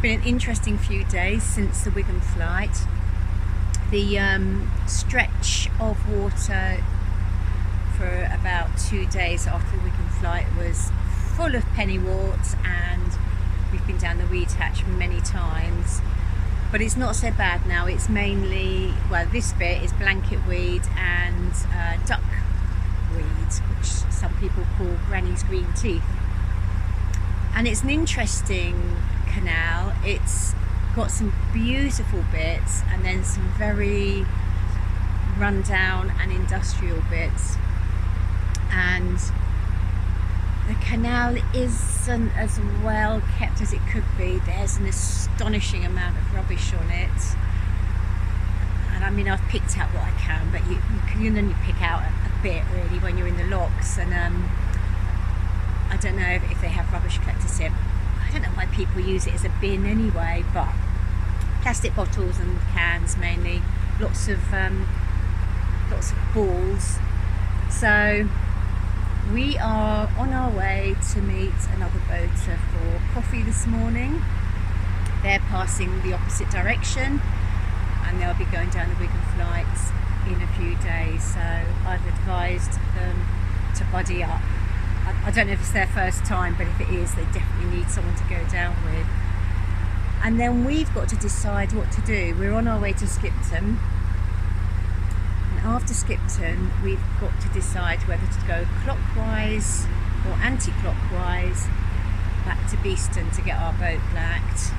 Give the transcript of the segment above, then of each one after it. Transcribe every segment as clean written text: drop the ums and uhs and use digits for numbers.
been an interesting few days since the Wigan flight. The stretch of water for about 2 days after the Wigan flight was full of pennywort, and we've been down the weed hatch many times, but it's not so bad now. It's mainly, well, this bit is blanket weed and duck weed, which some people call granny's green teeth. And it's an interesting canal. It's got some beautiful bits and then some very rundown and industrial bits, and the canal isn't as well kept as it could be. There's an astonishing amount of rubbish on it, and I mean, I've picked out what I can, but you can only pick out a bit really when you're in the locks. And I don't know if they have rubbish collectors here. I don't know why people use it as a bin anyway, but plastic bottles and cans mainly, lots of balls. So we are on our way to meet another boater for coffee this morning. They're passing the opposite direction and they'll be going down the Wigan flights in a few days, so I've advised them to buddy up. I don't know if it's their first time, but if it is, they definitely need someone to go down with. And then we've got to decide what to do. We're on our way to Skipton, and after Skipton we've got to decide whether to go clockwise or anti-clockwise back to Beeston to get our boat blacked.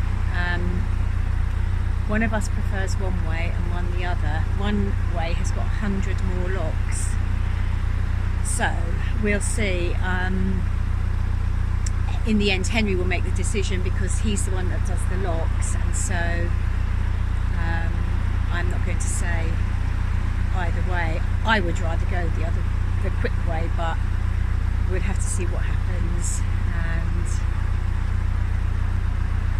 One of us prefers one way and one the other. One way has got 100 more locks, so we'll see. In the end, Henry will make the decision because he's the one that does the locks, and so I'm not going to say either way. I would rather go the quick way, but we'll have to see what happens. And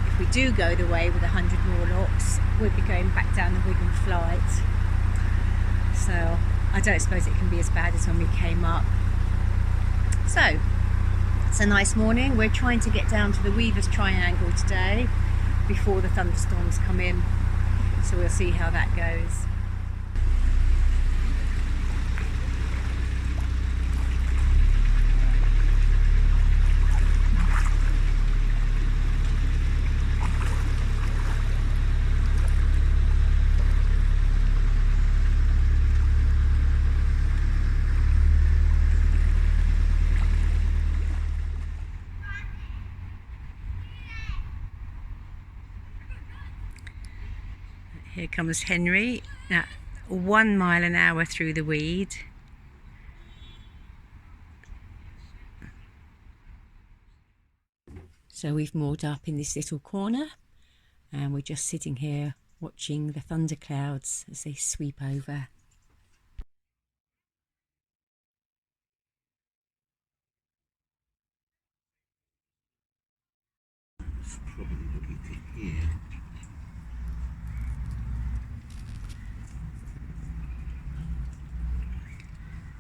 if we do go the way with 100 more locks, we'll be going back down the Wigan flight. So I don't suppose it can be as bad as when we came up. So it's a nice morning. We're trying to get down to the Weaver's Triangle today before the thunderstorms come in, so we'll see how that goes. Here comes Henry at 1 mile an hour through the weed. So we've moored up in this little corner and we're just sitting here watching the thunderclouds as they sweep over. It's probably looking to here.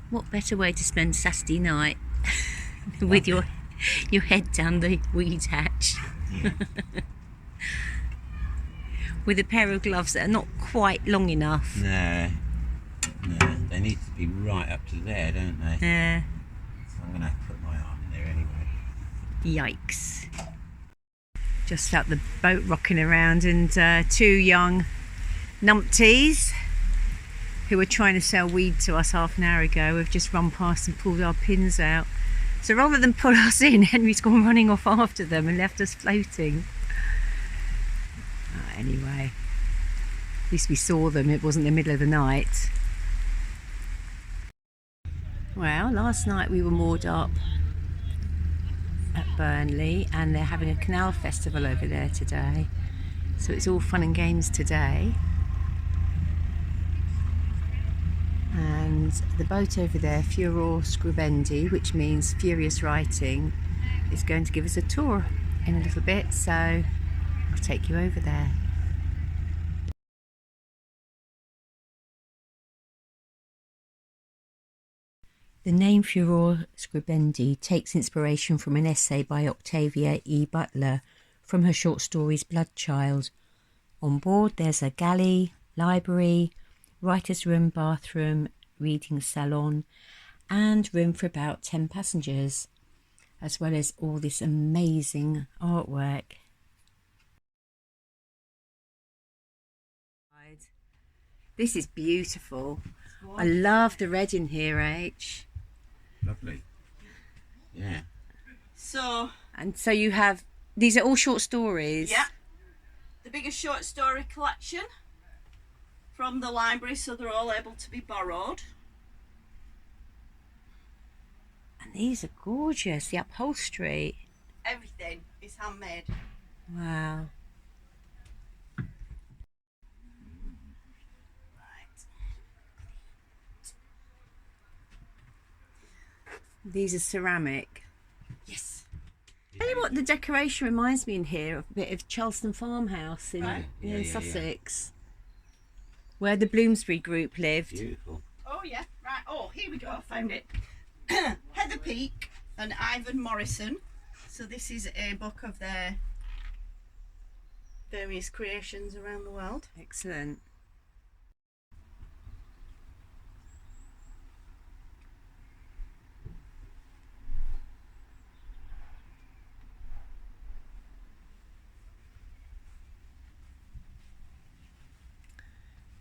What better way to spend Saturday night with your head down the weed hatch? Yeah. With a pair of gloves that are not quite long enough. No, they need to be right up to there, don't they? Yeah. So I'm going to have to put my arm in there anyway. Yikes. Just felt the boat rocking around, and two young numpties who were trying to sell weed to us half an hour ago have just run past and pulled our pins out. So rather than pull us in, Henry's gone running off after them and left us floating. Anyway, at least we saw them. It wasn't the middle of the night. Well, last night we were moored up at Burnley, and they're having a canal festival over there today. So it's all fun and games today. And the boat over there, Furor Scribendi, which means furious writing, is going to give us a tour in a little bit, so I'll take you over there. The name Furor Scribendi takes inspiration from an essay by Octavia E. Butler from her short stories Bloodchild. On board there's a galley, library, writer's room, bathroom, reading salon, and room for about 10 passengers, as well as all this amazing artwork. This is beautiful. I love the red in here, H. Lovely. Yeah. So you have, these are all short stories? yeah, the biggest short story collection from the library, so they're all able to be borrowed. And these are gorgeous, the upholstery. Everything is handmade. Wow. These are ceramic. Yes. Tell you what, the decoration reminds me in here of a bit of Charleston Farmhouse in, Right. in Sussex, where the Bloomsbury group lived. Beautiful. Oh yeah, right. Oh, here we go. I found it. Heather Peake and Ivan Morrison. So this is a book of their various creations around the world. Excellent.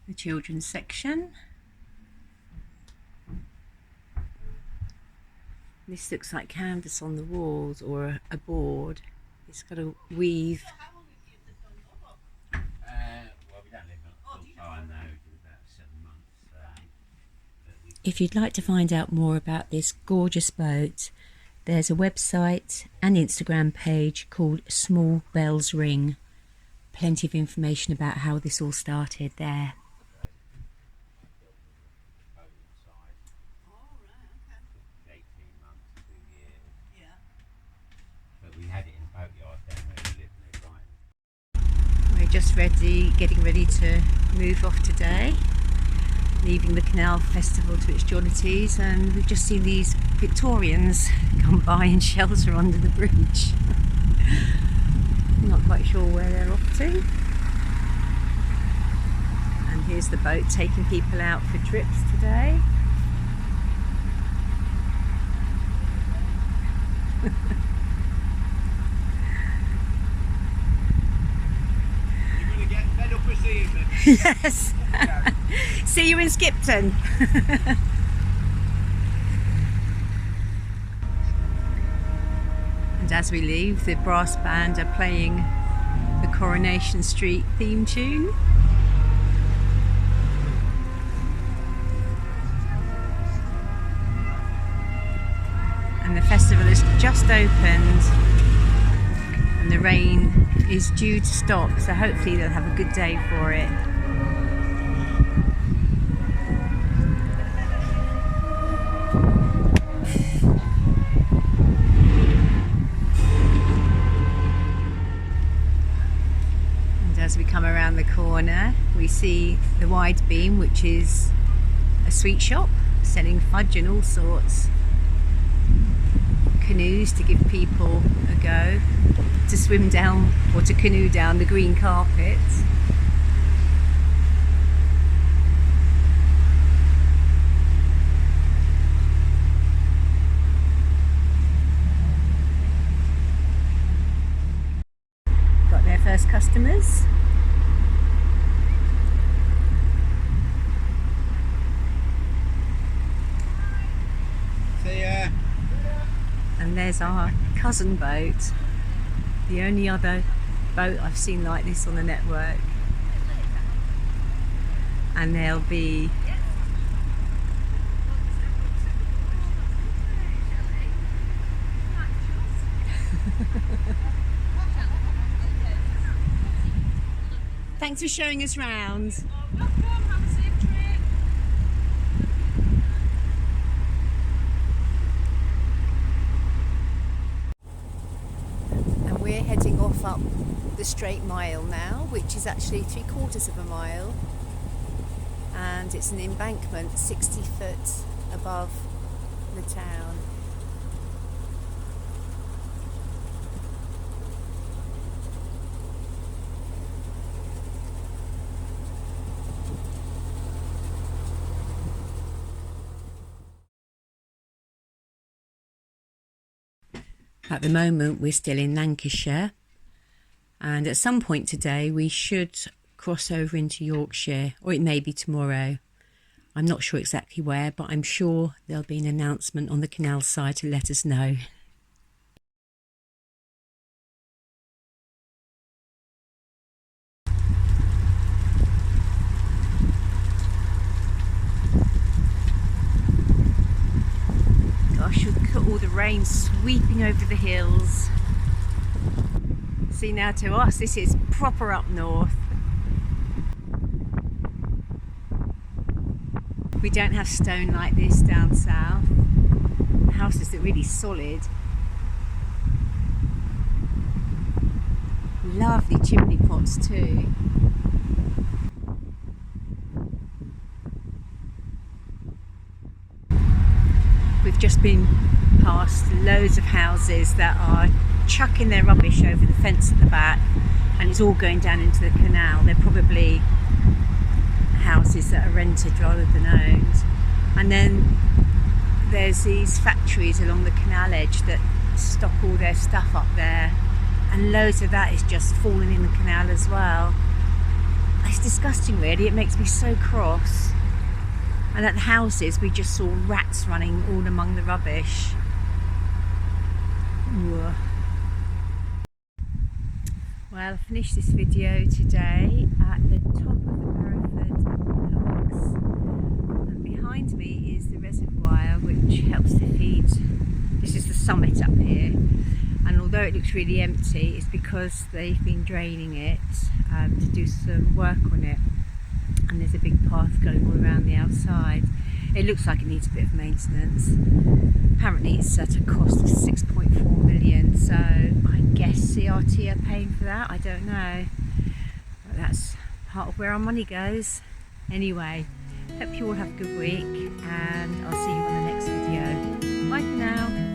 The children's section. This looks like canvas on the walls or a board. It's got a weave. Well, we don't live on full time now. We do about 7 months. If you'd like to find out more about this gorgeous boat, there's a website and Instagram page called Small Bells Ring. Plenty of information about how this all started there. Oh right, okay. 18 months, 2 years. Yeah. But we had it in a boatyard down where we lived nearby. We're just getting ready to move off today, leaving the Canal Festival to its jollities, and we've just seen these Victorians come by and shelter under the bridge. Not quite sure where they're off to. And here's the boat taking people out for trips today. You're going to get fed up this evening. Yes. See you in Skipton. And as we leave, the brass band are playing the Coronation Street theme tune. And the festival has just opened and the rain is due to stop, so hopefully they'll have a good day for it. As we come around the corner, we see the Wide Beam, which is a sweet shop selling fudge and all sorts. Canoes to give people a go to swim down or to canoe down the green carpet. Got their first customers. See ya. And there's our cousin boat, the only other boat I've seen like this on the network. And there'll be thanks for showing us round. Welcome, have a safe trip. And we're heading off up the Straight Mile now, which is actually 3/4 of a mile, and it's an embankment 60 foot above the town. At the moment we're still in Lancashire, and at some point today we should cross over into Yorkshire, or it may be tomorrow. I'm not sure exactly where, but I'm sure there'll be an announcement on the canal side to let us know. Gosh, look at all the rain sweeping over the hills. See, now to us this is proper up north. We don't have stone like this down south. The houses are really solid. Lovely chimney pots too. We've just been past loads of houses that are chucking their rubbish over the fence at the back, and it's all going down into the canal. They're probably houses that are rented rather than owned. And then there's these factories along the canal edge that stock all their stuff up there, and loads of that is just falling in the canal as well. It's disgusting really, it makes me so cross. And at the houses we just saw rats running all among the rubbish. Ugh. Well, I finished this video today at the top of the Hereford Lochs, and behind me is the reservoir which helps to feed. This is the summit up here, and although it looks really empty, it's because they've been draining it to do some work on it, and there's a big path going all around the outside. It looks like it needs a bit of maintenance. Apparently it's at a cost of 6.4 million, so I guess CRT are paying for that, I don't know. But that's part of where our money goes. Anyway, hope you all have a good week, and I'll see you on the next video. Bye for now.